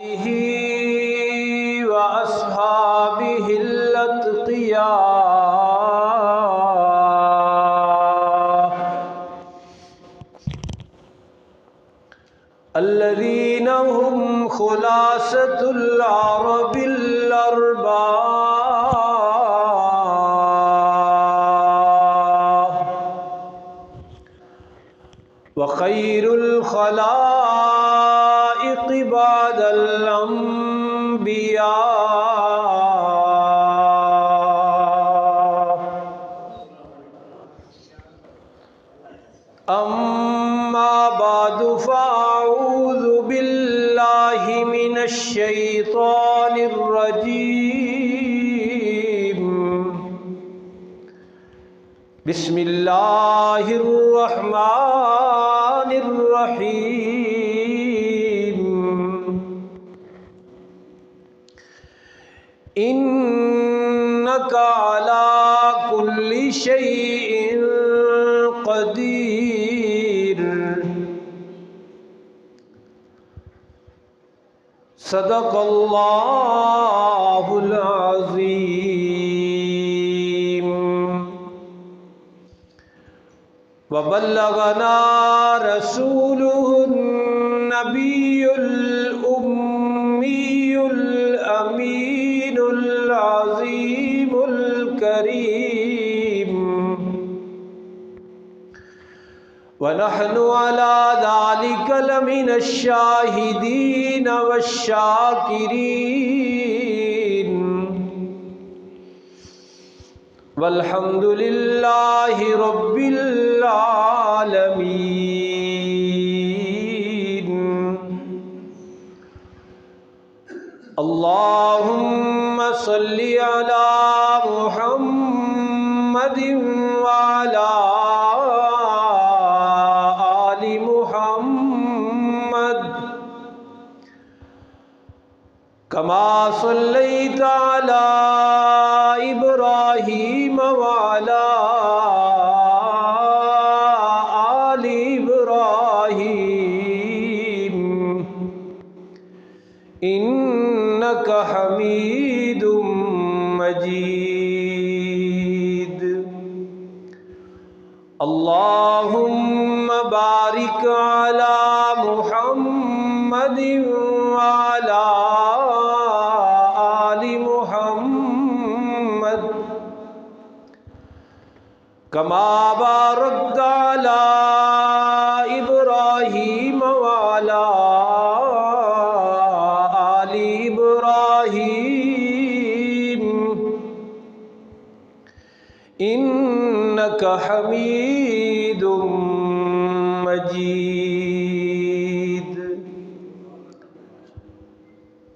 व अस्हाबिहिल अत्क़िया अल्लज़ीना हुम खुलासतुल अरबिल अर्बा व खैरुल खलाइक़ बअदल अंबिया अम्मा बादु फ़अऊज़ु बिल्लाहि मिनश शैतानिर रजीम बिस्मिल्लाहिर रहमानिर रहीम इन्नका अला कुल्लि शैइन क़दीर सदक़ल्लाहुल अज़ीम व बल्लगना रसूलुहुन नबियुल उम्मियुल अमीनुल अज़ीमुल करीम व नहनु अला ज़ालिका लमिनश शाहिदीन वश्शाकिरीन वल्हम्दुलिल्लाहि रब्बिल आलमीन। अल्लाहुम्मा सल्लि अला मुहम्मदिन व अला आलि मुहम्मद कमा सल्लैता अला इब्राहीम व अला आलि इब्राहीम इन्नका हमीदुम मजीद। अल्लाहुम्मा बारिक अला मुहम्मदिन व अला आलि मुहम्मद कमा बारकता अला इब्राहीम व अला आलि इब्राहीम इन्नका हमीदुम मजीद।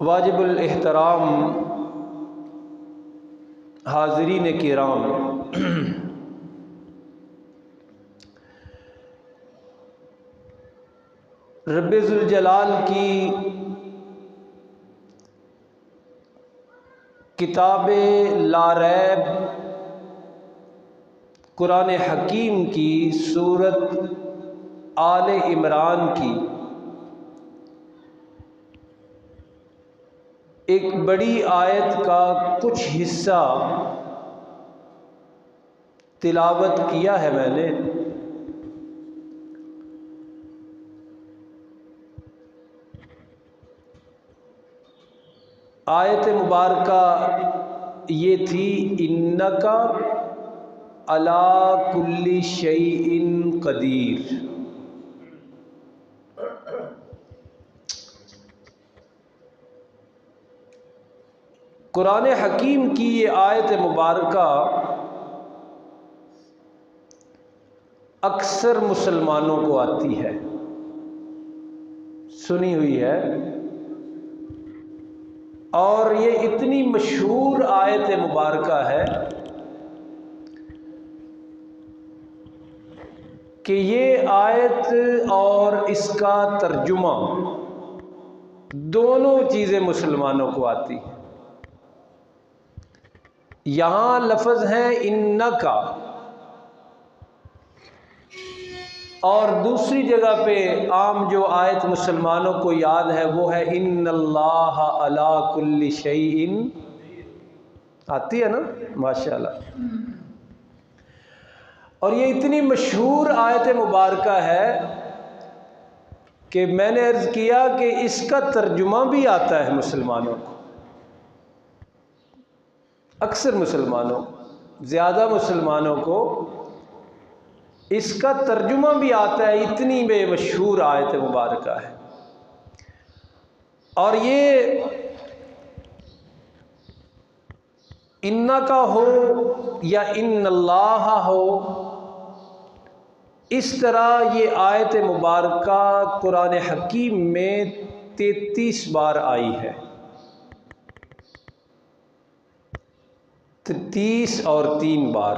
वाजिबुल एहतराम हाज़रीन किराम, रब्बे ज़ुल जलाल की किताबे ला रैब कुरान हकीम की सूरत आले इमरान की एक बड़ी आयत का कुछ हिस्सा तिलावत किया है मैंने। आयत मुबारका ये थी इन्नका अला कुल्ली शैइन कदीर। कुरान हकीम की ये आयत मुबारका अक्सर मुसलमानों को आती है, सुनी हुई है, और ये इतनी मशहूर आयत मुबारका है कि ये आयत और इसका तर्जुमा दोनों चीज़ें मुसलमानों को आती हैं। यहाँ लफ्ज़ है इन्नका और दूसरी जगह पे आम जो आयत मुसलमानों को याद है वो है इन्नल्लाह अला कुल्ली शैइन, आती है ना माशाल्लाह। और ये इतनी मशहूर आयत मुबारक है कि मैंने अर्ज़ किया कि इसका तर्जुमा भी आता है मुसलमानों को, अक्सर मुसलमानों, ज़्यादा मुसलमानों को इसका तर्जुमा भी आता है, इतनी बेमशहूर आयत मुबारक है। और ये इन्ना का हो या इन्नल्लाह हो, इस तरह ये आयत मुबारक कुरान हकीम में 33 बार आई है। 30 और 3 बार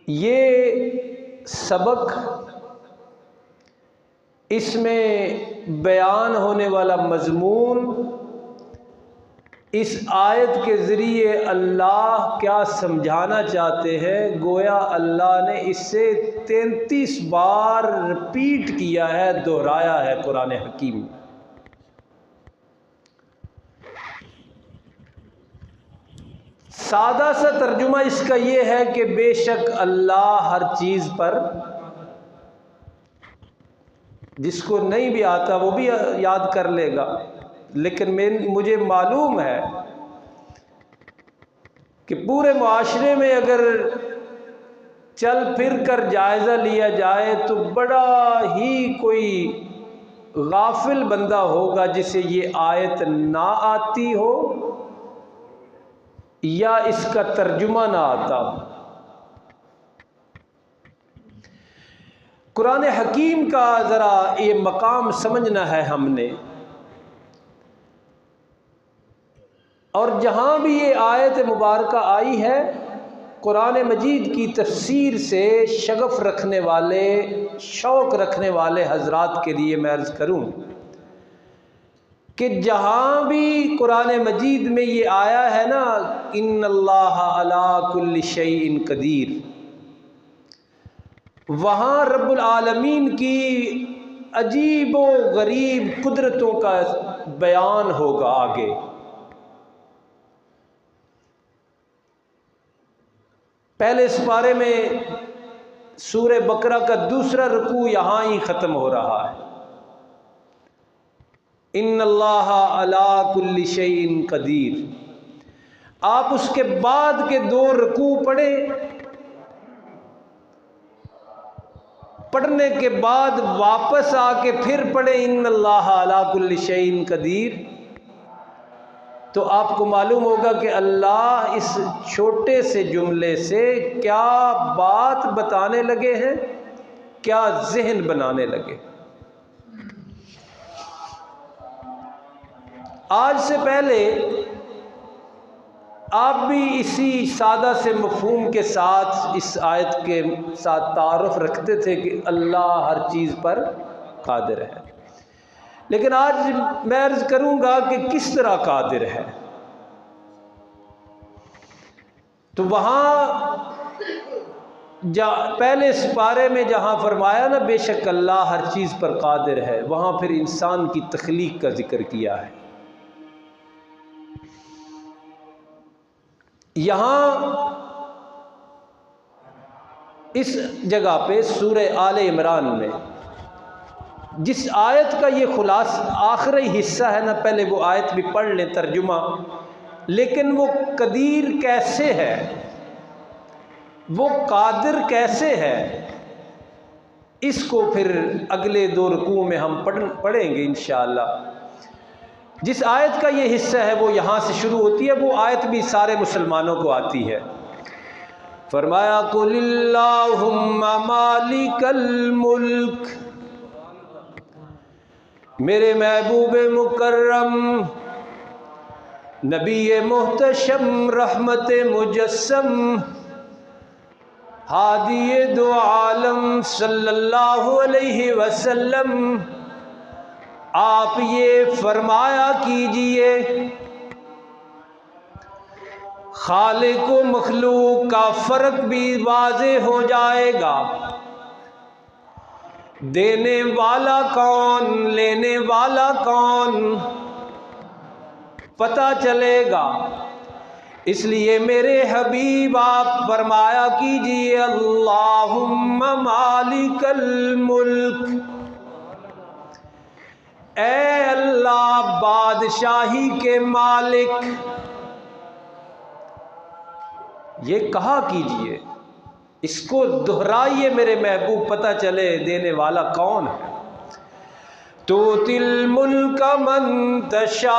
ये सबक, इसमें बयान होने वाला मजमून, इस आयत के ज़रिए अल्लाह क्या समझाना चाहते हैं, गोया अल्लाह ने इससे 33 बार रिपीट किया है, दोहराया है कुरान हकीम में। सादा सा तर्जुमा इसका ये है कि बेशक अल्लाह हर चीज़ पर, जिसको नहीं भी आता वो भी याद कर लेगा, लेकिन मुझे मालूम है कि पूरे मुआशरे में अगर चल फिर कर जायज़ा लिया जाए तो बड़ा ही कोई गाफिल बंदा होगा जिसे ये आयत ना आती हो या इसका तर्जुमा ना आता। कुरान हकीम का ज़रा ये मकाम समझना है हमने, और जहाँ भी ये आयत मुबारक आई है, कुरान मजीद की तफसीर से शगफ रखने वाले, शौक़ रखने वाले हजरात के लिए मैं अर्ज़ करूँ कि जहाँ भी कुरान मजीद में ये आया है ना, इन्नल्लाह अला कुल्ली शैइन कदीर, वहाँ रब्बुल आलमीन की अजीब व गरीब कुदरतों का बयान होगा आगे। पहले इस बारे में सूरह बकरा का दूसरा रुकू यहाँ ही ख़त्म हो रहा है, इन्नल्लाह अला कुल्ली शैइन कदीर। आप उसके बाद के 2 रुकू पढ़े, पढ़ने के बाद वापस आके फिर पढ़े इन्नल्लाह अला कुल्ली शैइन कदीर, तो आपको मालूम होगा कि अल्लाह इस छोटे से जुमले से क्या बात बताने लगे हैं, क्या जहन बनाने लगे। आज से पहले आप भी इसी सादा से मफहूम के साथ इस आयत के साथ तारुफ रखते थे कि अल्लाह हर चीज़ पर कादिर है, लेकिन आज मैं अर्ज़ करूँगा कि किस तरह कादिर है। तो वहाँ पहले इस पारे में जहाँ फरमाया ना बेशक अल्लाह हर चीज़ पर कादिर है, वहाँ फिर इंसान की तख्लीक का जिक्र किया है। यहाँ इस जगह पे सूरह आले इमरान में जिस आयत का ये खुलासा आखिरी हिस्सा है ना, पहले वो आयत भी पढ़ लें तर्जुमा, लेकिन वो कदीर कैसे है, वो कादिर कैसे है, इसको फिर अगले 2 रुकू में हम पढ़ेंगे इंशाअल्लाह। जिस आयत का ये हिस्सा है वो यहाँ से शुरू होती है, वो आयत भी सारे मुसलमानों को आती है। फरमाया कुलिल्लाहुम्मा मालिकल मुल्क, मेरे महबूब मुकर्रम नबी मुहतशम रहमत मुजस्सम हादी दो आलम सल्लल्लाहु अलैहि वसल्लम, आप ये फरमाया कीजिए खालिक व मखलूक का फ़र्क भी वाज़े हो जाएगा। देने वाला कौन, लेने वाला कौन, पता चलेगा। इसलिए मेरे हबीब आप फरमाया कीजिए, अल्लाहुम्मा मालिकल मुल्क, ऐ अल्लाह बादशाही के मालिक। ये कहा कीजिए, इसको दोहराइए मेरे महबूब, पता चले देने वाला कौन है। तो तिल मुल्क मन तशा,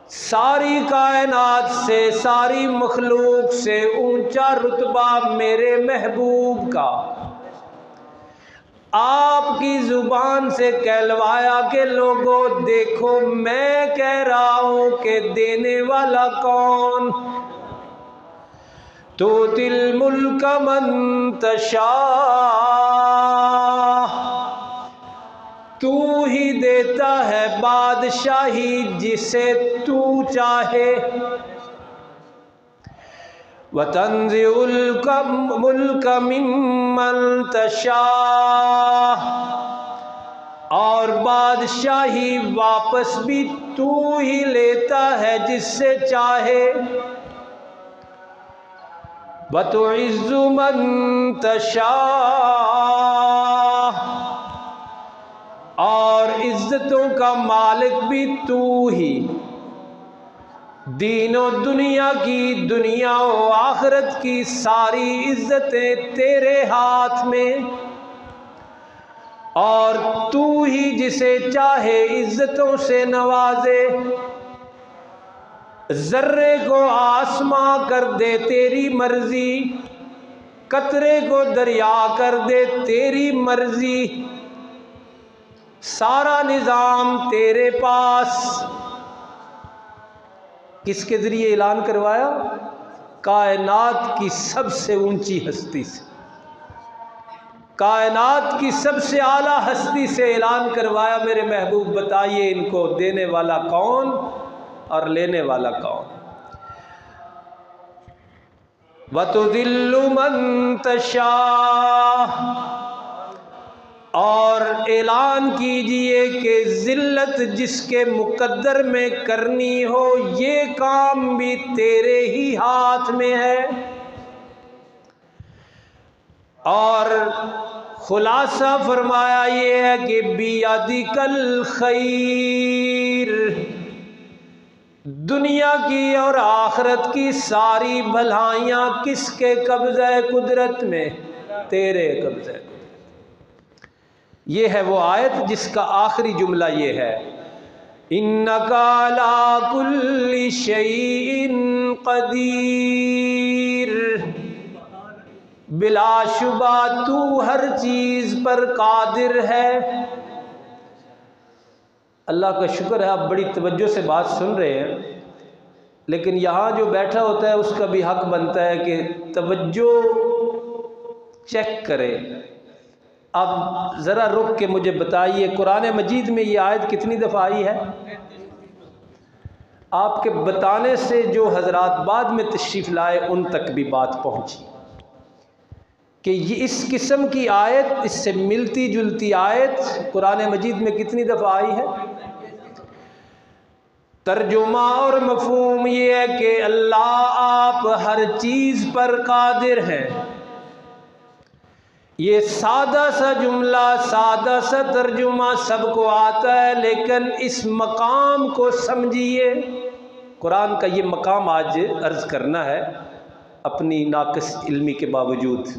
सारी कायनात से, सारी मखलूक से ऊंचा रुतबा मेरे महबूब का। आपकी जुबान से कहलवाया कि लोगों देखो मैं कह रहा हूं कि देने वाला कौन। तो तिल मुल्क मन तशा, तू ही देता है बादशाही जिसे तू चाहे। वतंज़िउल मुल्क मिम्मन तशा, और बादशाही वापस भी तू ही लेता है जिससे चाहे। वतुइज़्ज़ु मन तशा, और इज्जतों का मालिक भी तू ही। दीनो दुनिया की, दुनिया और आखिरत की सारी इज्जतें तेरे हाथ में, और तू ही जिसे चाहे इज्जतों से नवाजे। जर्रे को आसमां कर दे तेरी मर्जी, कतरे को दरिया कर दे तेरी मर्जी। सारा निजाम तेरे पास। किसके जरिए ऐलान करवाया? कायनात की सबसे ऊंची हस्ती से, कायनात की सबसे आला हस्ती से ऐलान करवाया, मेरे महबूब बताइए इनको देने वाला कौन और लेने वाला कौन। वतुदिल्लु मन तशा, और ऐलान कीजिए कि जिल्लत जिसके मुकद्दर में करनी हो, ये काम भी तेरे ही हाथ में है। और खुलासा फरमाया ये है कि बियदिकल खैर, दुनिया की और आखिरत की सारी भलाइयाँ किसके कब्ज़े कुदरत में? तेरे कब्ज़े। ये है वो आयत जिसका आखिरी जुमला ये है, इन्नका अला कुल्ली शैइन क़दीर, बिलाशुबा तू हर चीज़ पर कादिर है। अल्लाह का शुक्र है आप बड़ी तवज्जो से बात सुन रहे हैं, लेकिन यहाँ जो बैठा होता है उसका भी हक बनता है कि तवज्जो चेक करे। अब ज़रा रुक के मुझे बताइए, कुरान मजीद में ये आयत कितनी दफ़ा आई है? आपके बताने से जो हजरात बाद में तशरीफ़ लाए उन तक भी बात पहुँची कि ये इस किस्म की आयत, इससे मिलती जुलती आयत कुरान मजीद में कितनी दफ़ा आई है। तर्जुमा और मफ़हूम ये है कि अल्लाह आप हर चीज़ पर कादिर हैं। ये सादा सा जुमला, सादा सा तर्जुमा सबको आता है, लेकिन इस मकाम को समझिए। कुरान का ये मकाम आज अर्ज़ करना है अपनी नाक़िस इल्मी के बावजूद।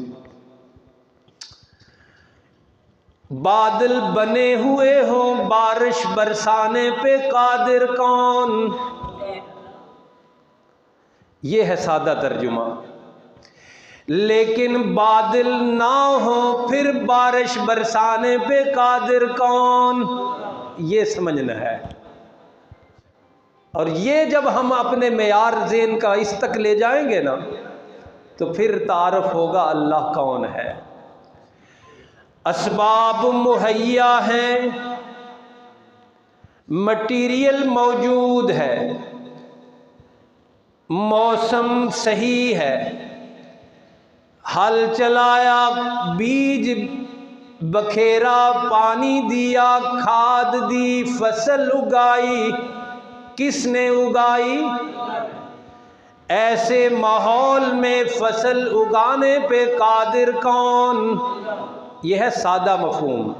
बादल बने हुए हों बारिश बरसाने पे कादिर कौन, ये है सादा तर्जुमा। लेकिन बादल ना हो फिर बारिश बरसाने पे कादिर कौन, ये समझना है। और ये जब हम अपने मेयार ज़ेन का इस तक ले जाएंगे ना, तो फिर तारफ़ होगा अल्लाह कौन है। असबाब मुहैया हैं, मटीरियल मौजूद है, मौसम सही है, हल चलाया, बीज बखेरा, पानी दिया, खाद दी, फसल उगाई, किसने उगाई? ऐसे माहौल में फसल उगाने पे कादिर कौन? यह है सादा मफहूम।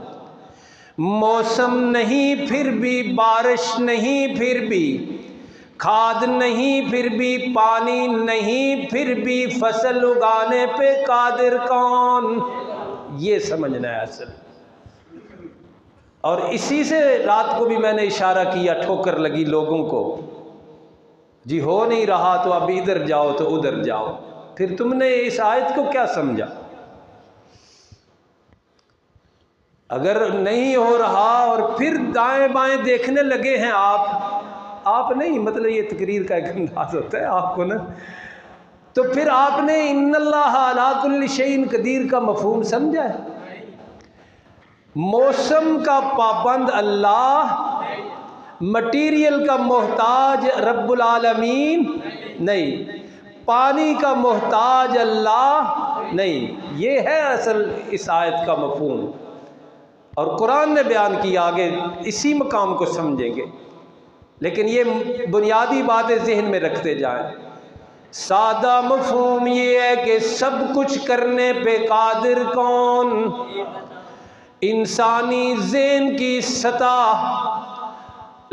मौसम नहीं फिर भी, बारिश नहीं फिर भी, खाद नहीं फिर भी, पानी नहीं फिर भी, फसल उगाने पे कादिर कौन? ये समझना है असल। और इसी से रात को भी मैंने इशारा किया, ठोकर लगी लोगों को, जी हो नहीं रहा तो अब इधर जाओ तो उधर जाओ। फिर तुमने इस आयत को क्या समझा? अगर नहीं हो रहा और फिर दाएं बाएं देखने लगे हैं आप नहीं, मतलब ये तकरीर का एक अंदाज होता है आपको ना, तो फिर आपने इन्नल्लाह अला कुल्लि शैइन कदीर का मफहूम समझा है? मौसम का पाबंद अल्लाह, मटीरियल का मोहताज रब्बुल आलमीन नहीं, पानी का मोहताज अल्लाह नहीं। ये है असल इस आयत का मफहूम, और कुरान ने बयान किया। आगे इसी मकाम को समझेंगे, लेकिन ये बुनियादी बातें जहन में रखते जाएं। सादा मफहूम ये है कि सब कुछ करने पे कादिर कौन? इंसानी ज़हन की सतह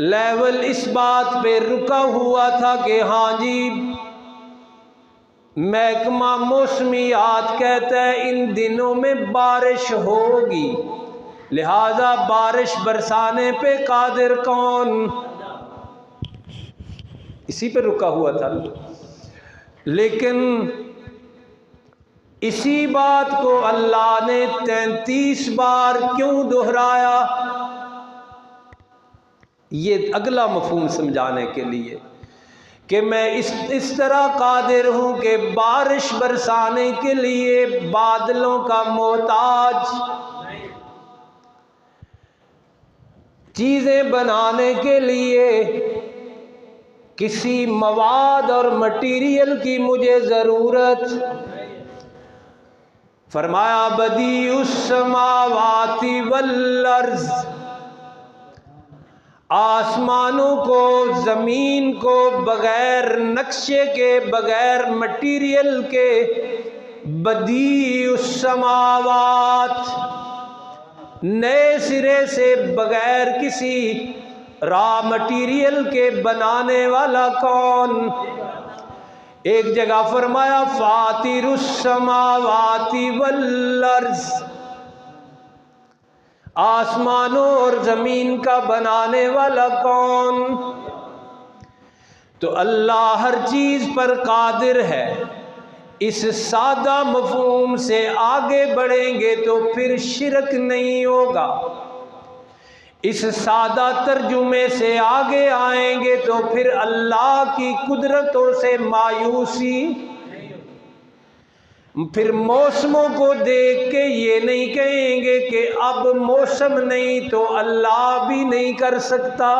लेवल इस बात पे रुका हुआ था कि हाँ जी, महकमा मौसमियात कहता है इन दिनों में बारिश होगी, लिहाजा बारिश बरसाने पे कादिर कौन? इसी पे रुका हुआ था। लेकिन इसी बात को अल्लाह ने 33 बार क्यों दोहराया? ये अगला मफहूम समझाने के लिए कि मैं इस तरह कादिर हूं कि बारिश बरसाने के लिए बादलों का मोहताज, चीजें बनाने के लिए किसी मवाद और मटीरियल की मुझे जरूरत। फरमाया बदीउस समावाति वल अर्ज़, आसमानों को, ज़मीन को बगैर नक्शे के, बगैर मटीरियल के, बदीउस समावात, नए सिरे से बगैर किसी रॉ मटीरियल के बनाने वाला कौन? एक जगह फरमाया फातिरुस समावाति वल अर्ज़, आसमानों और ज़मीन का बनाने वाला कौन? तो अल्लाह हर चीज़ पर कादिर है। इस सादा मफहूम से आगे बढ़ेंगे तो फिर शिरक नहीं होगा। इस सादा तर्जुमे से आगे आएंगे तो फिर अल्लाह की कुदरतों से मायूसी। फिर मौसमों को देख के ये नहीं कहेंगे कि अब मौसम नहीं तो अल्लाह भी नहीं कर सकता,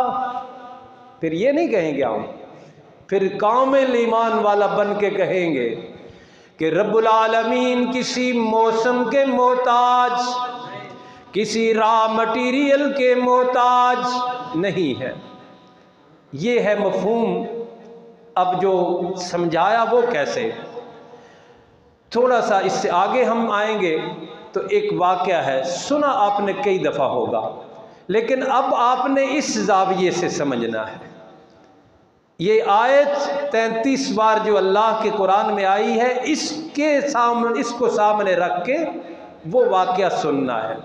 फिर ये नहीं कहेंगे हम। फिर कामिल ईमान वाला बन के कहेंगे कि रब्बुल आलमीन किसी मौसम के मोहताज, किसी रॉ मटीरियल के मोहताज नहीं है। ये है मफहूम। अब जो समझाया वो कैसे, थोड़ा सा इससे आगे हम आएंगे तो एक वाक़या है, सुना आपने कई दफ़ा होगा, लेकिन अब आपने इस ज़ाविये से समझना है। ये आयत 33 बार जो अल्लाह के कुरान में आई है, इसको सामने रख के वो वाक़या सुनना है।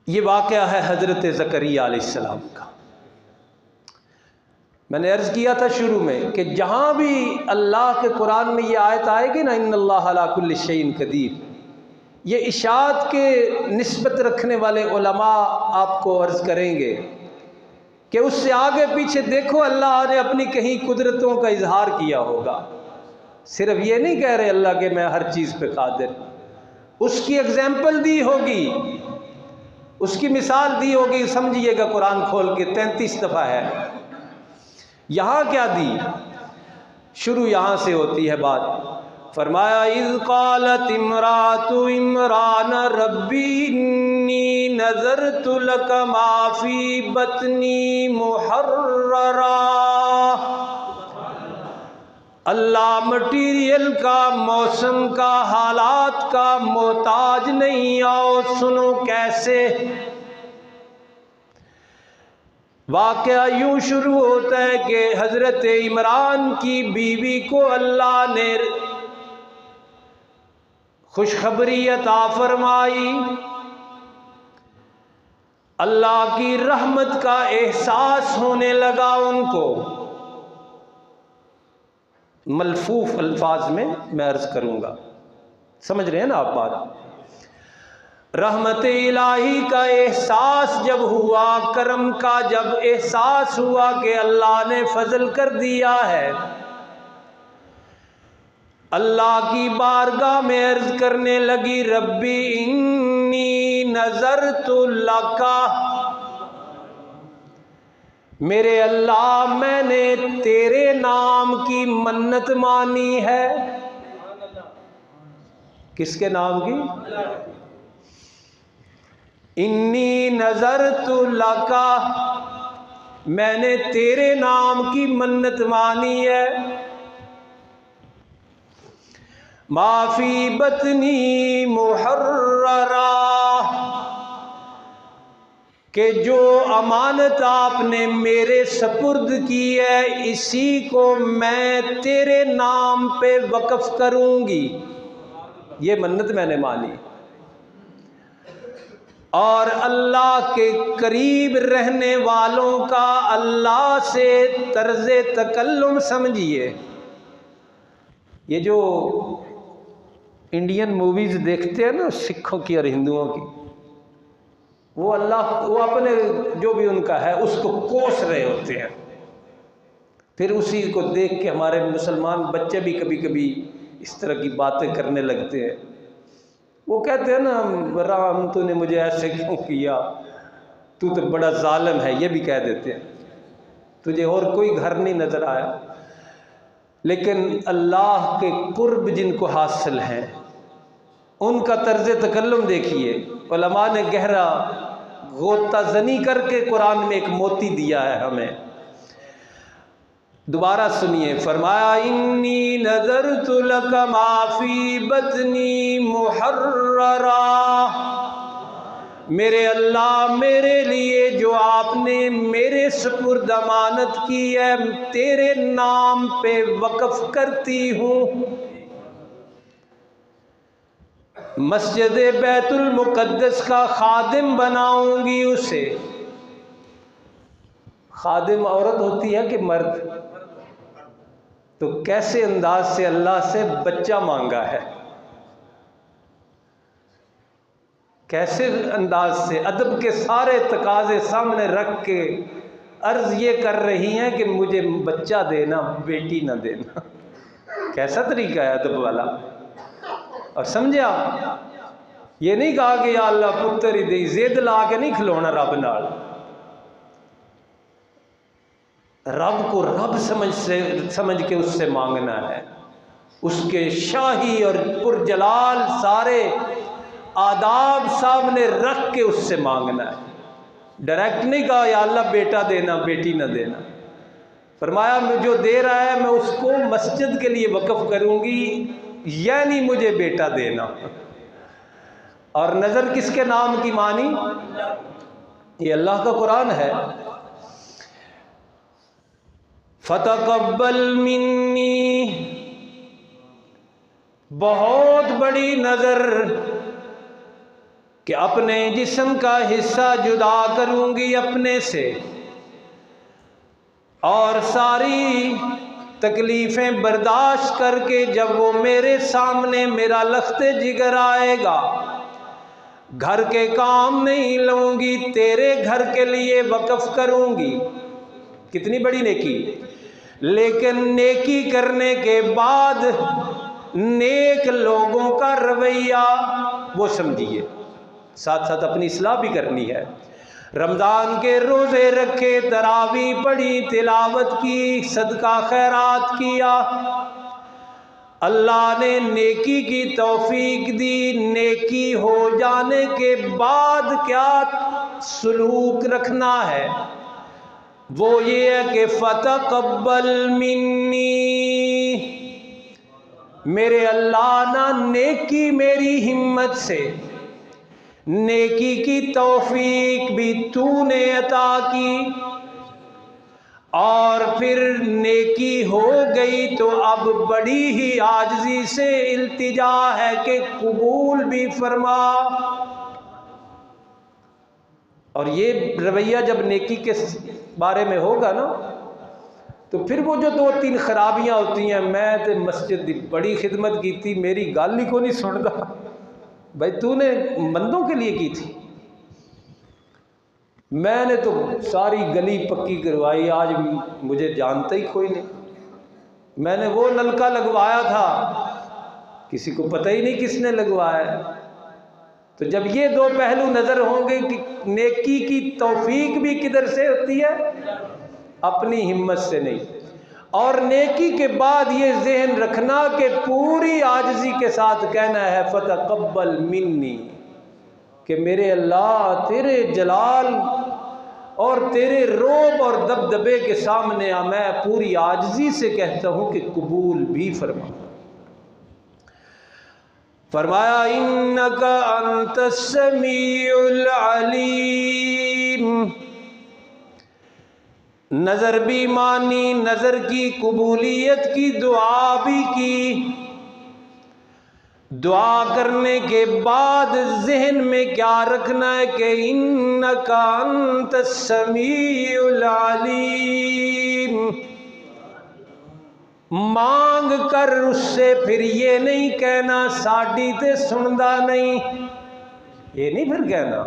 ये वाक़या है हज़रत ज़करिया अलैहिस्सलाम का। मैंने अर्ज़ किया था शुरू में कि जहाँ भी अल्लाह के कुरान में ये आयत आएगी ना, इन्नल्लाह अला कुल्लि शैइन क़दीर, ये इशाअत के निस्बत रखने वाले उलमा आपको अर्ज़ करेंगे कि उससे आगे पीछे देखो अल्लाह ने अपनी कहीं कुदरतों का इजहार किया होगा। सिर्फ ये नहीं कह रहे अल्लाह के मैं हर चीज़ पे कादिर, उसकी एग्जाम्पल दी होगी। उसकी मिसाल दी होगी, समझिएगा कुरान खोल के, 33 दफ़ा है। यहाँ क्या दी, शुरू यहाँ से होती है बात। फरमाया इज़ क़ालत इम्रातु इमरान रब्बी इन्नी नज़रतु लक मा फ़ी बतनी मुहर्ररा। अल्लाह मटीरियल का, मौसम का, हालात का मोहताज नहीं। आओ सुनो कैसे। वाक़या यूं शुरू होता है कि हज़रत इमरान की बीवी को अल्लाह ने खुशखबरी अता फरमाई, अल्लाह की रहमत का एहसास होने लगा उनको। मलफूफ अल्फाज में मैं अर्ज करूंगा, समझ रहे हैं ना आप बात। रहमत इलाही का एहसास जब हुआ, करम का जब एहसास हुआ कि अल्लाह ने फजल कर दिया है, अल्लाह की बारगाह में अर्ज करने लगी, रब्बी इन्नी नज़रतु लका, मेरे अल्लाह मैंने तेरे नाम की मन्नत मानी है। किसके नाम की? इन्नी नज़रतु लका, मैंने तेरे नाम की मन्नत मानी है। माफी बतनी मुहर्ररा, कि जो अमानत आपने मेरे सपुर्द की है, इसी को मैं तेरे नाम पे वक्फ करूंगी। ये मन्नत मैंने मानी। और अल्लाह के करीब रहने वालों का अल्लाह से तर्ज़े तकल्लुम समझिए। ये जो इंडियन मूवीज़ देखते हैं ना, सिखों की और हिंदुओं की, वो अल्लाह, वो अपने जो भी उनका है उसको कोस रहे होते हैं। फिर उसी को देख के हमारे मुसलमान बच्चे भी कभी कभी इस तरह की बातें करने लगते हैं। वो कहते हैं ना, राम तूने मुझे ऐसे क्यों किया, तू तो बड़ा जालिम है, ये भी कह देते हैं। तुझे और कोई घर नहीं नज़र आया। लेकिन अल्लाह के कुर्ब जिनको हासिल है, उनका तर्ज़ तकल्लुम देखिए। उलमा ने गहरा गोता जनी करके कुरान में एक मोती दिया है हमें। दोबारा सुनिए, फरमाया इन्नी नज़रतु लका मा फ़ी बतनी मुहर्ररा, मेरे अल्लाह मेरे लिए जो आपने मेरे सुपुर्द अमानत की है, तेरे नाम पे वक्फ करती हूँ। मस्जिद बैतुल मुक़द्दस का खादिम बनाऊंगी उसे। खादिम औरत होती है कि मर्द? तो कैसे अंदाज से अल्लाह से बच्चा मांगा है, कैसे अंदाज से अदब के सारे तकाजे सामने रख के अर्ज ये कर रही हैं कि मुझे बच्चा देना, बेटी ना देना। कैसा तरीका है अदब वाला। और समझे आप, ये नहीं कहा कि या अल्लाह पुत्र ही दे, जिद ला के नहीं खिलौना रब नाल। रब को रब समझ के उससे मांगना है, उसके शाही और पुरजलाल सारे आदाब सामने रख के उससे मांगना है। डायरेक्ट नहीं कहा या अल्लाह बेटा देना, बेटी ना देना। फरमाया मैं जो दे रहा है मैं उसको मस्जिद के लिए वक्फ करूंगी, यानी मुझे बेटा देना। और नजर किसके नाम की मानी? ये अल्लाह का कुरान है। फतक़ब्बल मिन्नी, बहुत बड़ी नजर कि अपने जिस्म का हिस्सा जुदा करूंगी अपने से, और सारी तकलीफ़ें बर्दाश्त करके जब वो मेरे सामने मेरा लख्ते जिगर आएगा, घर के काम नहीं लूँगी, तेरे घर के लिए वक्फ करूँगी। कितनी बड़ी नेकी। लेकिन नेकी करने के बाद नेक लोगों का रवैया वो समझिए। साथ साथ अपनी इस्लाह भी करनी है। रमज़ान के रोज़े रखे, तरावी पढ़ी, तिलावत की, सदका खैरात किया, अल्लाह ने नेकी की तौफीक दी। नेकी हो जाने के बाद क्या सलूक रखना है, वो ये है कि फ़तक़ब्बल मिन्नी, मेरे अल्लाह ना नेकी मेरी हिम्मत से, नेकी की तौफीक भी तूने अता की, और फिर नेकी हो गई तो अब बड़ी ही आजिज़ी से इल्तिजा है कि कबूल भी फरमा। और ये रवैया जब नेकी के बारे में होगा ना, तो फिर वो जो 2-3 खराबियां होती हैं, मैं तो मस्जिद दी बड़ी खिदमत की थी, मेरी गल ही को नहीं सुनता, भाई तूने बंदों के लिए की थी, मैंने तो सारी गली पक्की करवाई, आज मुझे जानता ही कोई नहीं, मैंने वो नलका लगवाया था, किसी को पता ही नहीं किसने लगवाया। तो जब ये 2 पहलू नज़र होंगे कि नेकी की तौफीक भी किधर से होती है, अपनी हिम्मत से नहीं, और नेकी के बाद ये ज़हन रखना कि पूरी आजिज़ी के साथ कहना है फ़तक़ब्बल मिन्नी, कि मेरे अल्लाह तेरे जलाल और तेरे रोब और दबदबे के सामने मैं पूरी आजिज़ी से कहता हूँ कि कबूल भी फरमा। फरमाया इन्नका अंतस समीउल अलीम, नज़र भी मानी, नज़र की कबूलियत की दुआ भी की। दुआ करने के बाद ज़हन में क्या रखना है कि इन्नका अंतस समीउल अलीम, मांग कर उससे फिर ये नहीं कहना साडी ते सुनदा नहीं, ये नहीं फिर कहना,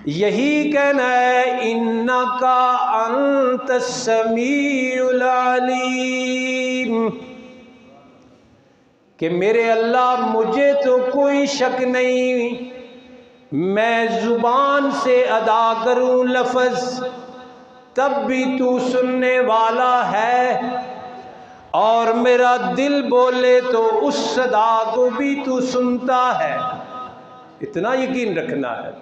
यही कहना है इन्नका अंतस समीउल अलीम, कि मेरे अल्लाह मुझे तो कोई शक नहीं, मैं जुबान से अदा करूं लफ्ज़ तब भी तू सुनने वाला है, और मेरा दिल बोले तो उस सदा को भी तू सुनता है। इतना यकीन रखना है।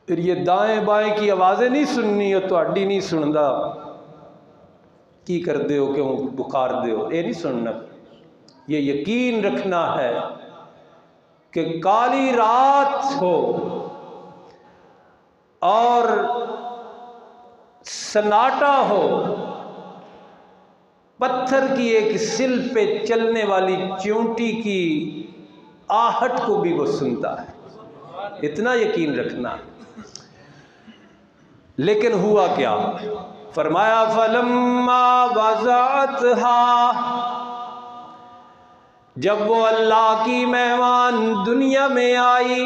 फिर ये दाएं बाएं की आवाज़ें नहीं सुननी, हो तुहाडी नहीं सुनदा, की कर दे हो, क्यों बुखार दे हो, ये नहीं सुनना। ये यकीन रखना है कि काली रात हो और सन्नाटा हो, पत्थर की एक सिल पे चलने वाली चींटी की आहट को भी वो सुनता है, इतना यकीन रखना है। लेकिन हुआ क्या, फरमाया फलम्मा वज़अतहा, जब वो अल्लाह की मेहमान दुनिया में आई,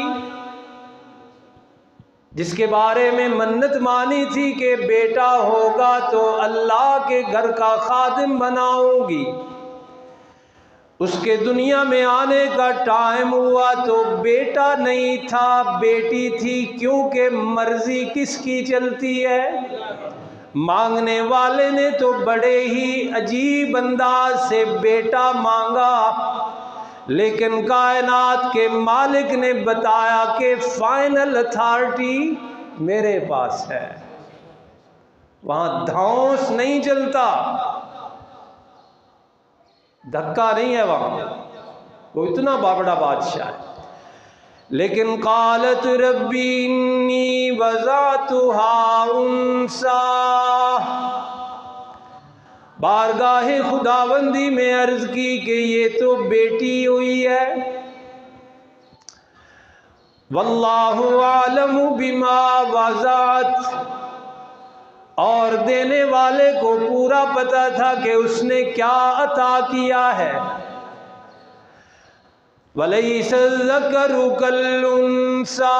जिसके बारे में मन्नत मानी थी कि बेटा होगा तो अल्लाह के घर का खादिम बनाऊंगी, उसके दुनिया में आने का टाइम हुआ तो बेटा नहीं था, बेटी थी, क्योंकि मर्जी किसकी चलती है। मांगने वाले ने तो बड़े ही अजीब अंदाज से बेटा मांगा, लेकिन कायनात के मालिक ने बताया कि फाइनल अथॉरिटी मेरे पास है, वहां धौंस नहीं चलता, धक्का नहीं है वहां, वो इतना बड़ा बादशाह है। लेकिन कालत रब्बी इन्नी वज़अतुहा उन्सा, बारगाहे खुदाबंदी में अर्ज की कि ये तो बेटी हुई है। वल्लाहु आलमु बिमा वज़अत, और देने वाले को पूरा पता था कि उसने क्या अता किया है। वलैसा ज़करु कल उन्सा,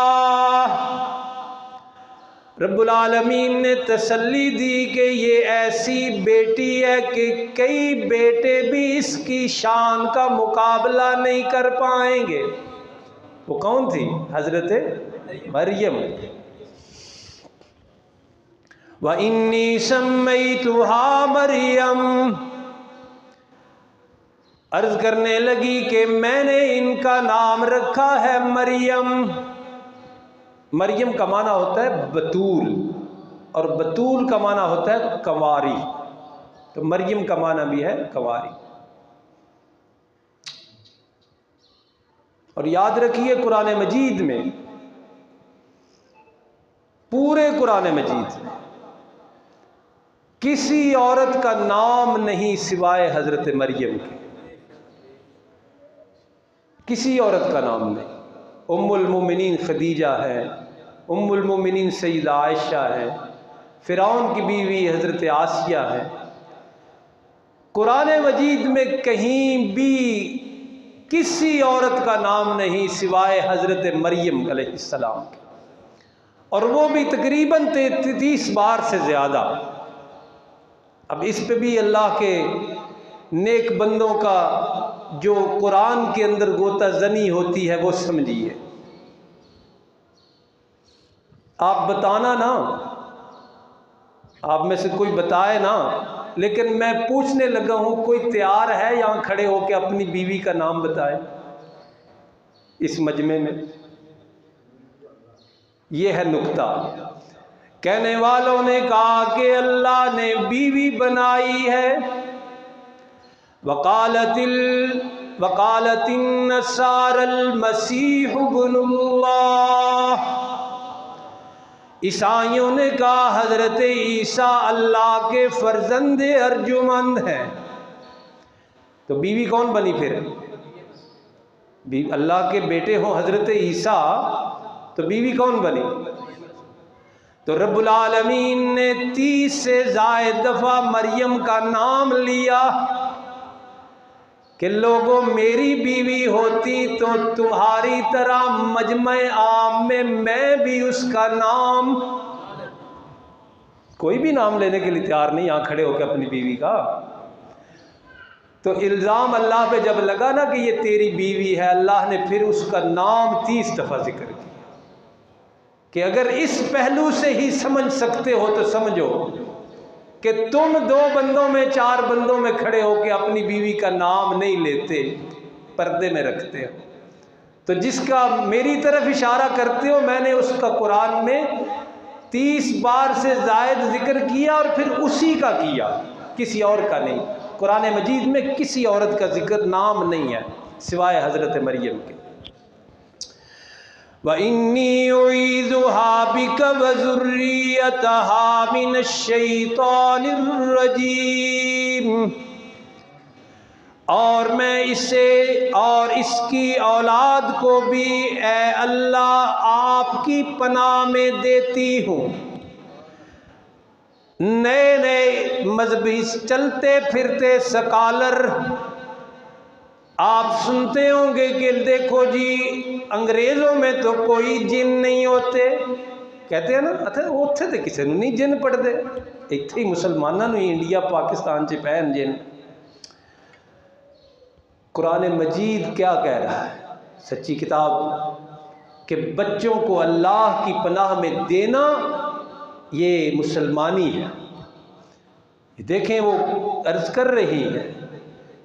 रब्बुल आलमीन ने तसल्ली दी कि ये ऐसी बेटी है कि कई बेटे भी इसकी शान का मुकाबला नहीं कर पाएंगे। वो कौन थी? हजरत मरियम। व इन्नी सम्मैतुहा मरियम, अर्ज करने लगी कि मैंने इनका नाम रखा है मरियम। मरियम का माना होता है बतूल, और बतूल का माना होता है कंवारी, तो मरियम का माना भी है कंवारी। और याद रखिए कुरान मजीद में, पूरे कुरान मजीद में किसी औरत का नाम नहीं सिवाय हजरत मरियम के, किसी औरत का नाम नहीं। उम्मुल मोमिनीन खदीजा है, उम्मुल मोमिनीन सईदा आयशा है, फिरौन की बीवी हजरत आसिया है। कुरान मजीद में कहीं भी किसी औरत का नाम नहीं सिवाय हजरत मरियम अलैहिस्सलाम के, और वो भी तकरीबन 33 बार से ज़्यादा। अब इस पे भी अल्लाह के नेक बंदों का जो कुरान के अंदर गोता जनी होती है वो समझिए। आप बताना ना, आप में से कोई बताए ना, लेकिन मैं पूछने लगा हूं, कोई तैयार है यहां खड़े होकर अपनी बीवी का नाम बताए इस मजमे में? यह है नुक्ता। कहने वालों ने कहा कि अल्लाह ने बीवी बनाई है। वकालतिन नसारल मसीह इब्नुल्लाह, ईसाइयों ने कहा हजरत ईसा अल्लाह के फर्जंद अर्जुमंद हैं। तो बीवी कौन बनी फिर? अल्लाह के बेटे हो हजरत ईसा, तो बीवी कौन बनी? तो रब्बुल आलमीन ने 30 से ज़ायद दफ़ा मरियम का नाम लिया कि लोगों मेरी बीवी होती तो तुम्हारी तरह मजमे आम में मैं भी उसका नाम, कोई भी नाम लेने के लिए तैयार नहीं यहां खड़े होकर अपनी बीवी का। तो इल्ज़ाम अल्लाह पे जब लगा ना कि ये तेरी बीवी है, अल्लाह ने फिर उसका नाम 30 दफ़ा जिक्र किया कि अगर इस पहलू से ही समझ सकते हो तो समझो कि तुम 2 बंदों में 4 बंदों में खड़े होकर अपनी बीवी का नाम नहीं लेते, पर्दे में रखते हो। तो जिसका मेरी तरफ इशारा करते हो, मैंने उसका कुरान में 30 बार से ज़ायद जिक्र किया और फिर उसी का किया, किसी और का नहीं। कुरान मजीद में किसी औरत का जिक्र नाम नहीं है सिवाय हज़रत मरियम के। व इन्नी उईज़ुहा बिका व ज़ुर्रियतहा मिनश्शैतानिर रजीम, और मैं इसे और इसकी औलाद को भी ए अल्लाह आपकी पनाह में देती हूँ। नए नए मजहबी चलते फिरते स्कॉलर आप सुनते होंगे कि देखो जी अंग्रेज़ों में तो कोई जिन नहीं होते, कहते हैं ना, अच्छा उत्थे तो किसी को नहीं जिन पढ़ते, इत्थे ही मुसलमानों ने इंडिया पाकिस्तान च पैन जिन। कुरान मजीद क्या कह रहा है, सच्ची किताब, कि बच्चों को अल्लाह की पनाह में देना ये मुसलमानी है। देखें वो अर्ज कर रही है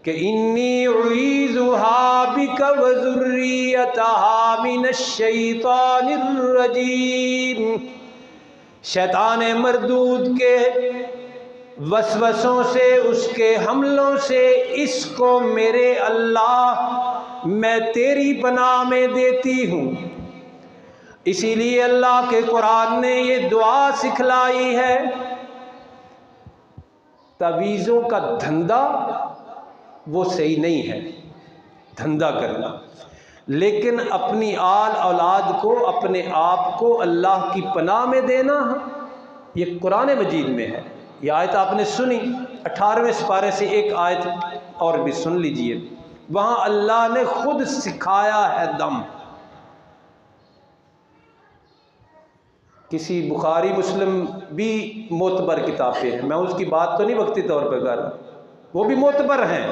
कि इन्नी उईज़ुहा बिका व ज़ुर्रियतहा मिनश्शैतानिर रजीम, शैतान मरदूद के वसवसों से, उसके हमलों से इसको मेरे अल्लाह मैं तेरी पनाह में देती हूँ। इसीलिए अल्लाह के कुरान ने ये दुआ सिखलाई है। तवीज़ों का धंधा वो सही नहीं है, धंधा करना, लेकिन अपनी आल औलाद को, अपने आप को अल्लाह की पनाह में देना, ये कुरान मजीद में है। ये आयत आपने सुनी, 18वें सिपारे से एक आयत और भी सुन लीजिए, वहाँ अल्लाह ने खुद सिखाया है दम। किसी बुखारी मुस्लिम भी मोतबर किताबें हैं, मैं उसकी बात तो नहीं वक्ती तौर पर कर रहा, वो भी मोतबर हैं,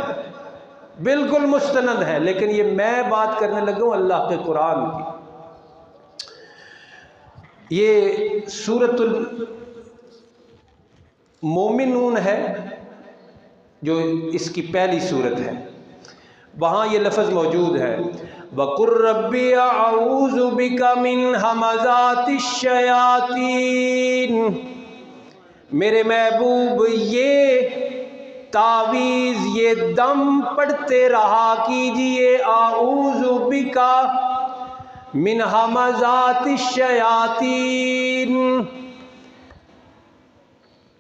बिल्कुल मुस्तनद है। लेकिन ये मैं बात करने लगा हूँ अल्लाह के कुरान की। ये सूरतुल मोमिनून है जो इसकी पहली सूरत है, वहाँ ये लफ्ज़ मौजूद है, वक़ुर रब्बी अऊज़ु बिका मिन हमज़ातिश शयातीन। मेरे महबूब ये तावीज़, ये दम पढ़ते रहा कीजिए, आऊज़ु बिका मिन हमज़ातिश शयातीन,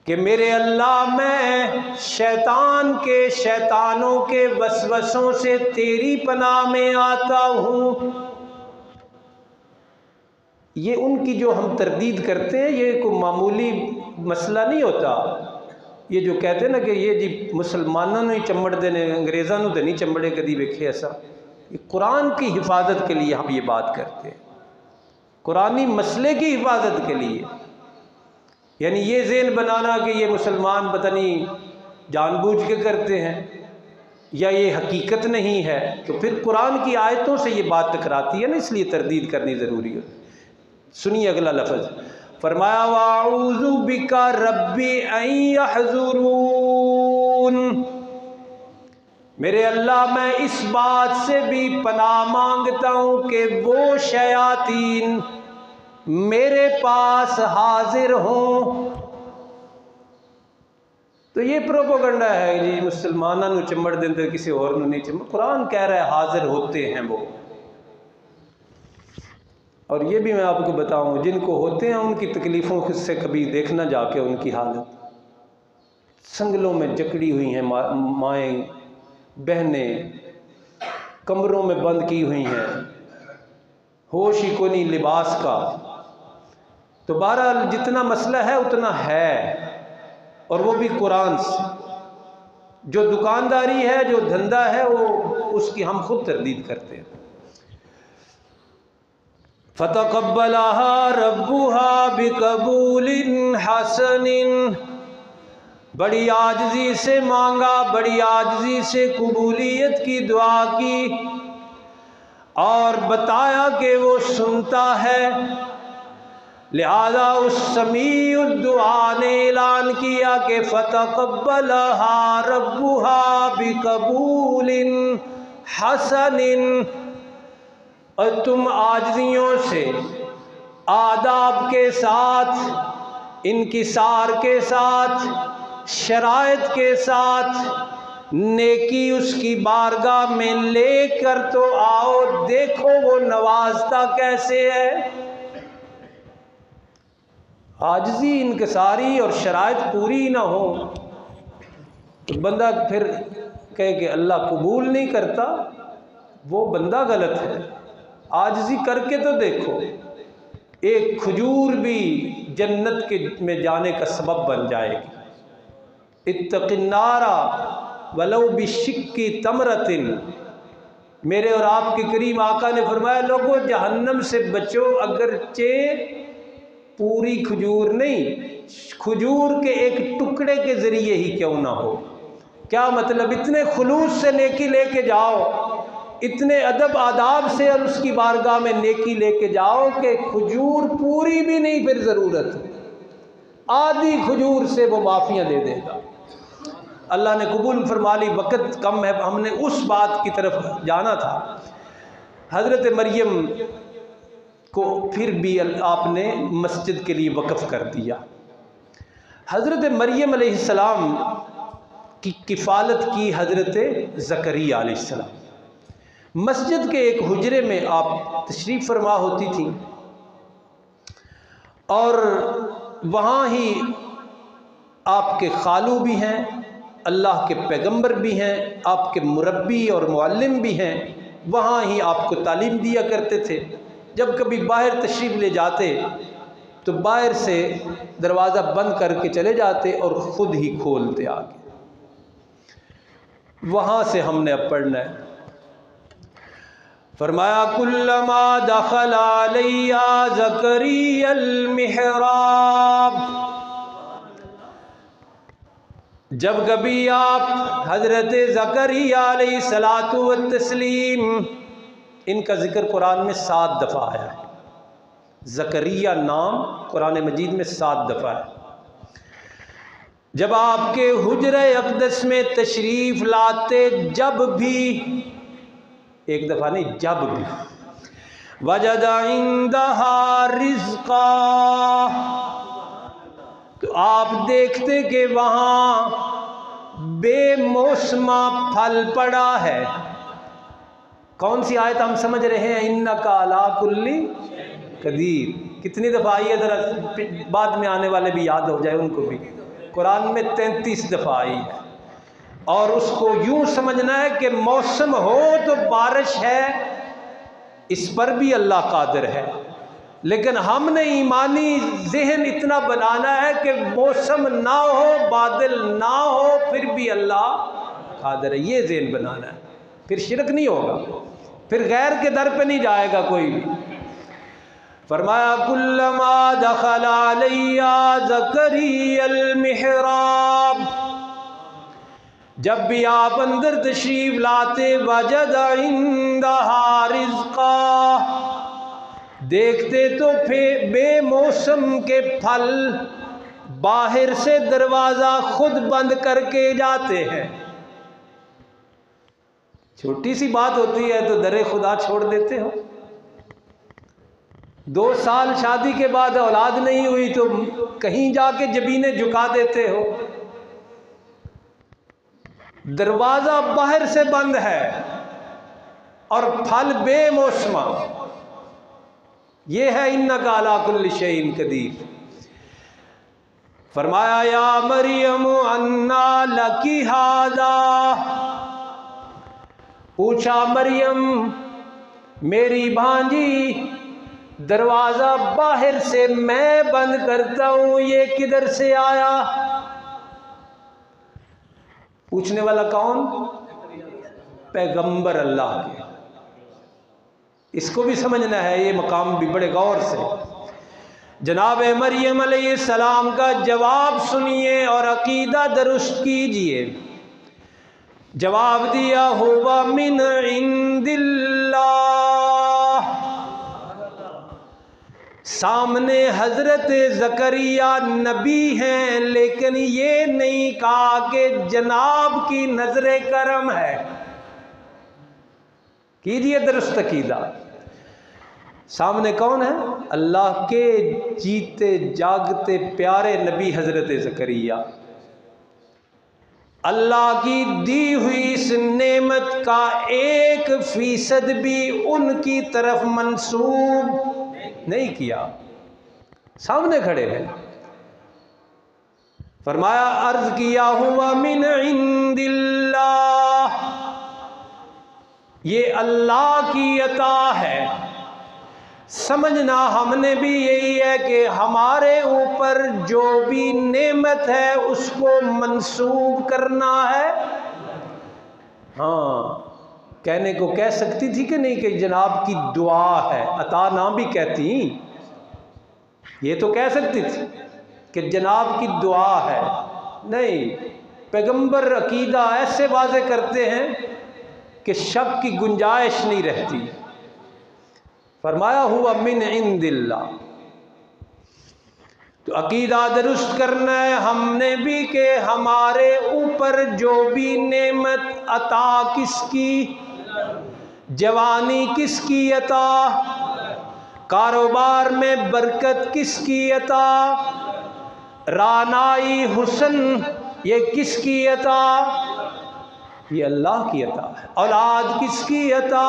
कि मेरे अल्लाह मैं शैतान के, शैतानों के वसवसों से तेरी पनाह में आता हूँ। ये उनकी जो हम तरदीद करते हैं, ये कोई मामूली मसला नहीं होता। ये जो कहते हैं ना कि ये जी मुसलमानों ने चंबड़ देने, अंग्रेज़ों ने तो नहीं चंबड़े कभी वेखे ऐसा। ये कुरान की हिफाजत के लिए हम ये बात करते हैं, कुरानी मसले की हिफाजत के लिए। यानी ये ज़हन बनाना कि ये मुसलमान पता नहीं जानबूझ के करते हैं या ये हकीकत नहीं है, तो फिर कुरान की आयतों से ये बात टकराती है ना, इसलिए तरदीद करनी ज़रूरी है। सुनिए अगला लफ्ज़, फरमाया वाऊज़ु बिका रब्बी अन यहज़ुरून। मेरे अल्लाह मैं इस बात से भी पनाह मांगता हूँ कि वो शयातीन मेरे पास हाजिर हों। तो ये प्रोपोगंडा है जी, मुसलमानों को चंबड़ देते किसी और को नहीं चंबड़। कुरान कह रहा है हाजिर होते हैं वो। और ये भी मैं आपको बताऊं, जिनको होते हैं उनकी तकलीफ़ों से कभी देखना जाके उनकी हालत, संगलों में जकड़ी हुई हैं माएँ बहनें, कमरों में बंद की हुई हैं, होश ही को नहीं लिबास का। तो बहरहाल जितना मसला है उतना है, और वो भी कुरान से। जो दुकानदारी है, जो धंधा है, वो उसकी हम खुद तरदीद करते हैं। फ़तक़ब्बलहा रब्बुहा बिक़बूलिन हसनिन, बड़ी आजिज़ी से मांगा, बड़ी आजिज़ी से कबूलियत की दुआ की, और बताया कि वो सुनता है। लिहाजा उस समीउद दुआ ने ऐलान किया कि फ़तक़ब्बलहा रब्बुहा बिक़बूलिन हसनिन। और तुम आजिज़ियों से, आदाब के साथ, इनकिसार के साथ, शराइत के साथ नेकी उसकी बारगाह में लेकर तो आओ, देखो वो नवाजता कैसे है। आजिज़ी, इनकिसारी और शराइत पूरी ना हो तो बंदा फिर कहे कि अल्लाह कबूल नहीं करता, वो बंदा गलत है। आजिज़ी करके तो देखो, एक खजूर भी जन्नत के में जाने का सबब बन जाएगी। इत्तक़िन्नारा वलौ बिशिक्की तमरतिन। मेरे और आपके करीम आका ने फरमाया, लोगों जहन्नम से बचो, अगरचे पूरी खजूर नहीं, खजूर के एक टुकड़े के ज़रिए ही क्यों ना हो। क्या मतलब, इतने खुलूस से नेकी लेके जाओ, इतने अदब आदाब से और उसकी बारगाह में नेकी लेके जाओ कि खजूर पूरी भी नहीं फिर ज़रूरत, आधी खजूर से वो माफ़ियाँ दे देगा। अल्लाह ने कबूल फरमा ली। वक़्त कम है, हमने उस बात की तरफ जाना था। हज़रत मरियम को फिर भी आपने मस्जिद के लिए वक़्फ़ कर दिया। हज़रत मरियम अलैहिस्सलाम की किफ़ालत की हज़रत ज़करिया अलैहिस्सलाम। मस्जिद के एक हुजरे में आप तशरीफ़ फरमा होती थी, और वहाँ ही आपके खालू भी हैं, अल्लाह के पैगंबर भी हैं, आपके मुरब्बी और मुअल्लिम भी हैं। वहाँ ही आपको तालीम दिया करते थे। जब कभी बाहर तशरीफ़ ले जाते तो बाहर से दरवाज़ा बंद करके चले जाते और ख़ुद ही खोलते आगे। वहाँ से हमने अब पढ़ना है। फरमाया कुल्लमा दखल अलैया ज़करियल मिहराब। जब कभी आप हज़रत ज़करिया अलैहिस्सलातु व तस्लीम, इनका जिक्र कुरान में 7 दफ़ा आया है। ज़करिया नाम कुरान मजीद में 7 दफ़ा है। जब आपके हुजरे अक़दस में तशरीफ़ लाते, जब भी, एक दफ़ा नहीं, जब भी, वजदा इंदहा रिज़्क़ा, तो आप देखते कि वहाँ बेमौसमा फल पड़ा है। कौन सी आयत हम समझ रहे हैं? इन्नका अला कुल्ली कदीर। कितनी दफ़ा आई है, ज़रा बाद में आने वाले भी याद हो जाए उनको भी। कुरान में 33 दफ़ा आई है। और उसको यूँ समझना है कि मौसम हो तो बारिश है, इस पर भी अल्लाह कादिर है। लेकिन हमने ईमानी ज़हन इतना बनाना है कि मौसम ना हो, बादल ना हो, फिर भी अल्लाह कादिर है, ये ज़हन बनाना है। फिर शिरक नहीं होगा, फिर गैर के दर पे नहीं जाएगा कोई भी। फरमाया कुल्लमा दखल अलैया ज़करियल मिहराब, जब भी आप अंदर तशरीफ लाते, वजद इंदहा रिज़्क़ा, देखते तो फिर बेमौसम के फल बाहर से दरवाज़ा खुद बंद करके जाते हैं। छोटी सी बात होती है तो दरे खुदा छोड़ देते हो। 2 साल शादी के बाद औलाद नहीं हुई तो कहीं जाके जबीने झुका देते हो। दरवाज़ा बाहर से बंद है और फल बेमौसमा। ये है इन्नका अला कुल्ली शैइन कदीर। फरमाया या मरियम अन्ना लकी हादा, पूछा मरियम मेरी भांजी, दरवाज़ा बाहर से मैं बंद करता हूँ, ये किधर से आया? पूछने वाला कौन? पैगंबर अल्लाह के। इसको भी समझना है, ये मकाम भी बड़े गौर से। जनाब मरियम अलैहिस्सलाम का जवाब सुनिए और अकीदा दुरुस्त कीजिए। जवाब दिया हुवा मिन इंदिल्लाह। सामने हजरत ज़करिया नबी हैं, लेकिन ये नहीं कहा कि जनाब की नजरे करम है। कीजिए दुरुस्त अकीदा। सामने कौन है? अल्लाह के जीते जागते प्यारे नबी हजरत ज़करिया। अल्लाह की दी हुई इस नेमत का 1% भी उनकी तरफ मंसूब नहीं किया। सामने खड़े हैं। फरमाया अर्ज किया हुआ मिन इंदिल्लाह, ये अल्लाह की अता है। समझना हमने भी यही है कि हमारे ऊपर जो भी नेमत है उसको मंसूब करना है। हाँ, कहने को कह सकती थी कि नहीं कि जनाब की दुआ है, अता ना भी कहती, ये तो कह सकती थी कि जनाब की दुआ है। नहीं, पैगंबर अकीदा ऐसे वाज़े करते हैं कि शक की गुंजाइश नहीं रहती। फरमाया हुआ मिन इंदिल्लाह, तो अकीदा दुरुस्त करना है हमने भी कि हमारे ऊपर जो भी नेमत अता किसकी, जवानी किसकी अता, कारोबार में बरकत किसकी अता, रानाई हुस्न ये किसकी अता, ये अल्लाह की अता है। औलाद किसकी अता,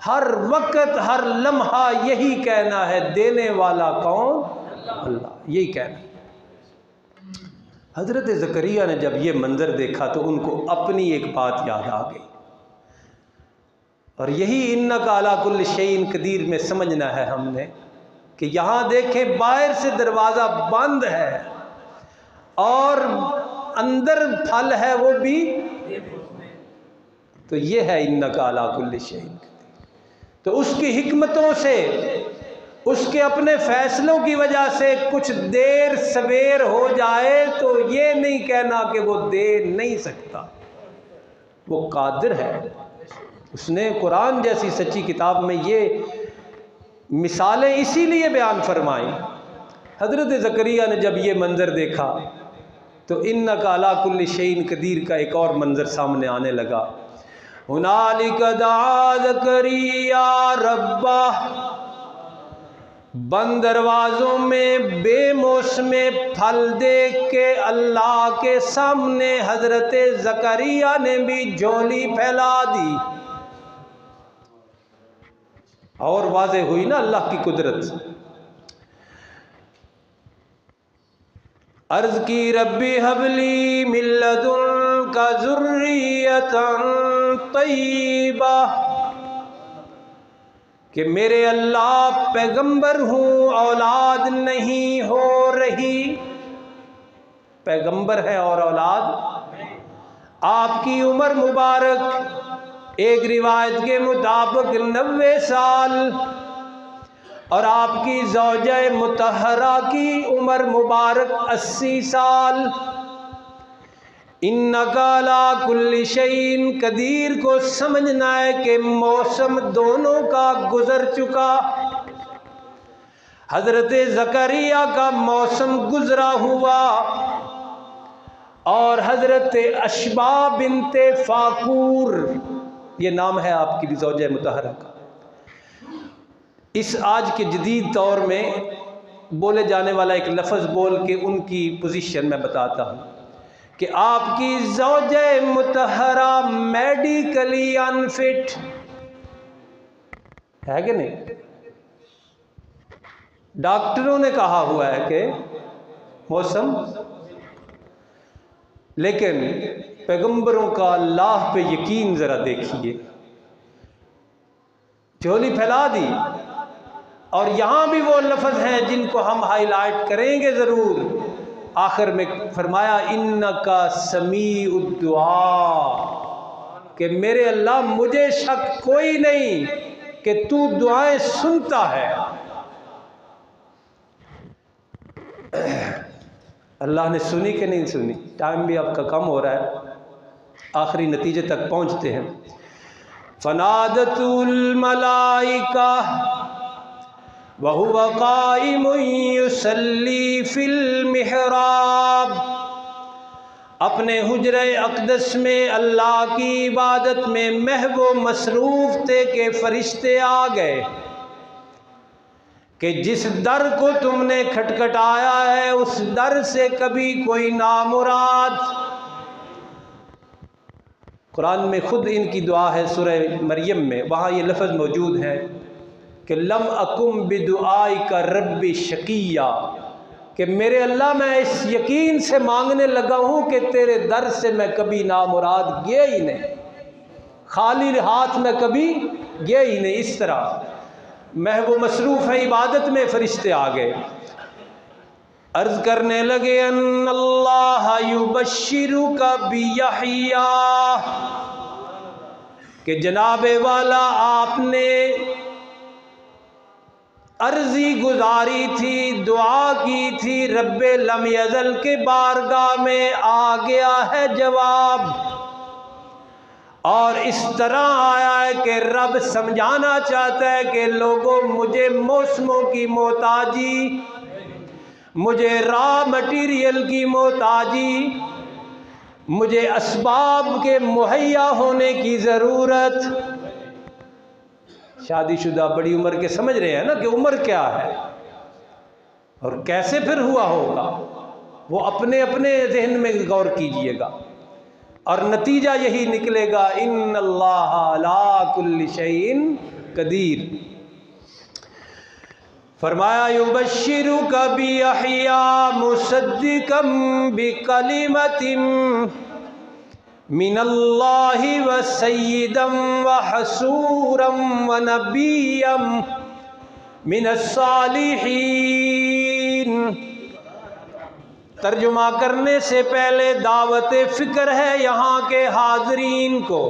हर वक्त हर लम्हा यही कहना है, देने वाला कौन? अल्लाह, यही कहना। हजरत ज़करिया ने जब ये मंजर देखा तो उनको अपनी एक बात याद आ गई, और यही इन्नका अला कुल्ली शैइन कदीर में समझना है हमने कि यहाँ देखें बाहर से दरवाज़ा बंद है और अंदर फल है वो भी, तो ये है इन्नका अला कुल्ली शैइन। तो उसकी हिकमतों से उसके अपने फैसलों की वजह से कुछ देर सवेर हो जाए तो ये नहीं कहना कि वो दे नहीं सकता, वो कादिर है। उसने कुरान जैसी सच्ची किताब में ये मिसालें इसीलिए बयान फरमाई। हज़रत ज़करिया ने जब ये मंज़र देखा तो इन्नका अला कुल्लि शैइन कदीर का एक और मंज़र सामने आने लगा। हुनालिका दआ ज़करिया रब्बा, बंद दरवाज़ों में बेमौसमे फल देख के अल्लाह के सामने हज़रत ज़करिया ने भी झोली फैला दी। और वाज़े हुई ना अल्लाह की कुदरत। अर्ज़ की रब्बी हबली मिन लदुनका ज़ुर्रियतन तय्यिबा, कि मेरे अल्लाह पैगंबर हूँ, औलाद नहीं हो रही। पैगंबर है और औलाद। आपकी उम्र मुबारक एक रिवायत के मुताबिक 90 साल और आपकी ज़ौजा मुतहरा की उम्र मुबारक 80 साल। इन्नका अला कुल्लि शैइन कदीर को समझना है कि मौसम दोनों का गुजर चुका। हज़रत ज़करिया का मौसम गुजरा हुआ और हज़रत अशबा बिनते फ़ाकूर, ये नाम है आपकी ज़ौजा मुतहरा का। इस आज के जदीद दौर में बोले जाने वाला एक लफ्ज़ बोल के उनकी पोजीशन मैं बताता हूँ कि आपकी ज़ौजा मुतहरा मेडिकली अनफिट है कि नहीं। डॉक्टरों ने कहा हुआ है कि मौसम, लेकिन पैगंबरों का अल्लाह पे यकीन ज़रा देखिए। झोली फैला दी और यहाँ भी वो लफ्ज़ हैं जिनको हम हाईलाइट करेंगे ज़रूर। आखिर में फरमाया इन्नका समीउद दुआ, कि मेरे अल्लाह मुझे शक कोई नहीं कि तू दुआएं सुनता है। अल्लाह ने सुनी कि नहीं सुनी। टाइम भी आपका कम हो रहा है, आखिरी नतीजे तक पहुँचते हैं। फनादतुल मलाइका वहुवा काइमुन युसल्ली फिल मिहराब, अपने हुजरे अक़दस में अल्लाह की इबादत में महव मसरूफ़ थे कि फ़रिश्ते आ गए कि जिस दर को तुमने खटखटाया है उस दर से कभी कोई नामुराद। कुरान में खुद इनकी दुआ है सूरह मरियम में, वहाँ ये लफ्ज़ मौजूद है कि लम अकुम बिदुआई का रब्बी शकीया, कि मेरे अल्लाह मैं इस यकीन से मांगने लगा हूँ कि तेरे दर से मैं कभी नामुराद गया ही नहीं, खाली हाथ में कभी गया ही नहीं। इस तरह महबू मसरूफ़ है इबादत में, फरिश्ते आ गए। अर्ज़ करने लगे अन्नल्लाह युबश्शिरुका बियहया, कि जनाबे वाला आपने अर्जी गुजारी थी, दुआ की थी, रब्बे लम यज़ल के बारगाह में आ गया है जवाब। और इस तरह आया है कि रब समझाना चाहता है कि लोगों मुझे मौसमों की मोहताजी, मुझे रॉ मटीरियल की मोहताजी, मुझे असबाब के मुहैया होने की ज़रूरत। शादीशुदा बड़ी उम्र के समझ रहे हैं ना कि उम्र क्या है और कैसे फिर हुआ होगा, वो अपने अपने जहन में गौर कीजिएगा और नतीजा यही निकलेगा इन्नल्लाह अला कुल्लि शैइन कदीर। फरमाया युबश्शिरुका बियहया मुसद्दिकम बिकलिमतिम मिनल्लाहि व सय्यिदम व हसूरम व नबिय्यम मिनस्सालिहीन। तर्जुमा करने से पहले दावत फ़िक्र है यहाँ के हाज़रीन को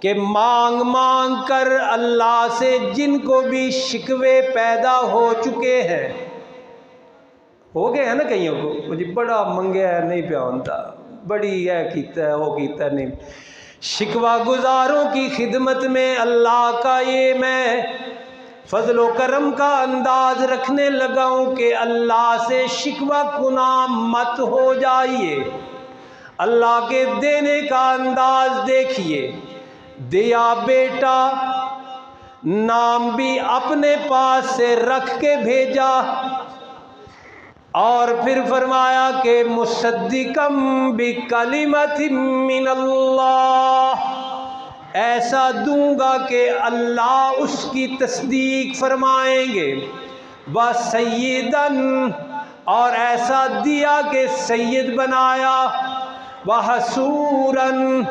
कि मांग मांग कर अल्लाह से जिनको भी शिकवे पैदा हो चुके हैं, हो गए हैं ना कईयों को, मुझे बड़ा मंगया है नहीं पिया होता, बड़ी है कीता है वो कीता नहीं, शिकवा गुजारों की खिदमत में अल्लाह का ये मैं फजलो करम का अंदाज रखने लगा हूँ कि अल्लाह से शिकवा कुना मत हो जाइए। अल्लाह के देने का अंदाज देखिए, दिया बेटा, नाम भी अपने पास से रख के भेजा, और फिर फरमाया कि मुसद्दिकम बिकलिमतिम मिनल्लाह, ऐसा दूंगा कि अल्लाह उसकी तस्दीक फरमाएंगे, व सय्यदन, और ऐसा दिया कि सैयद बनाया, व हसूरन,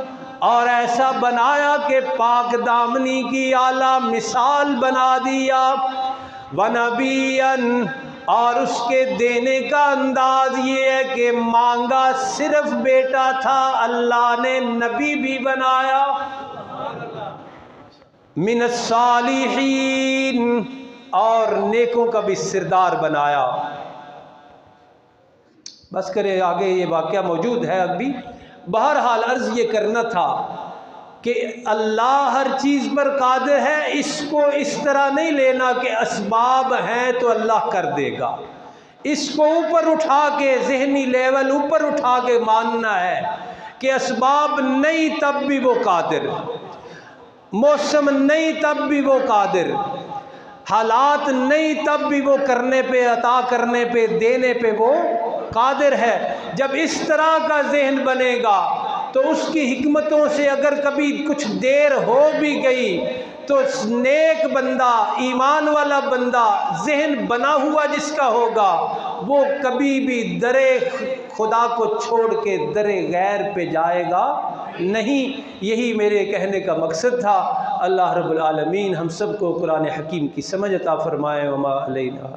और ऐसा बनाया कि पाक दामनी की आला मिसाल बना दिया, व नबियन, और उसके देने का अंदाज ये है कि मांगा सिर्फ बेटा था, अल्लाह ने नबी भी बनाया, मिनस सालिहीन, और नेकों का भी सिरदार बनाया। बस करे, आगे ये वाक़या मौजूद है अभी। बहरहाल अर्ज़ ये करना था कि अल्लाह हर चीज़ पर कादिर है, इसको इस तरह नहीं लेना कि असबाब हैं तो अल्लाह कर देगा, इसको ऊपर उठा के ज़हनी लेवल ऊपर उठा के मानना है कि असबाब नहीं तब भी वो कादिर, मौसम नहीं तब भी वो कादिर, हालात नहीं तब भी वो करने पे, अता करने पे, देने पे वो कादिर है। जब इस तरह का जहन बनेगा तो उसकी हिकमतों से अगर कभी कुछ देर हो भी गई तो नेक बंदा, ईमान वाला बंदा, जहन बना हुआ जिसका होगा, वो कभी भी दरे खुदा को छोड़ के दरे गैर पे जाएगा नहीं। यही मेरे कहने का मकसद था। अल्लाह रब्बुल आलमीन हम सबको कुरान हकीम की समझ अता फरमाए। वमा अलैना।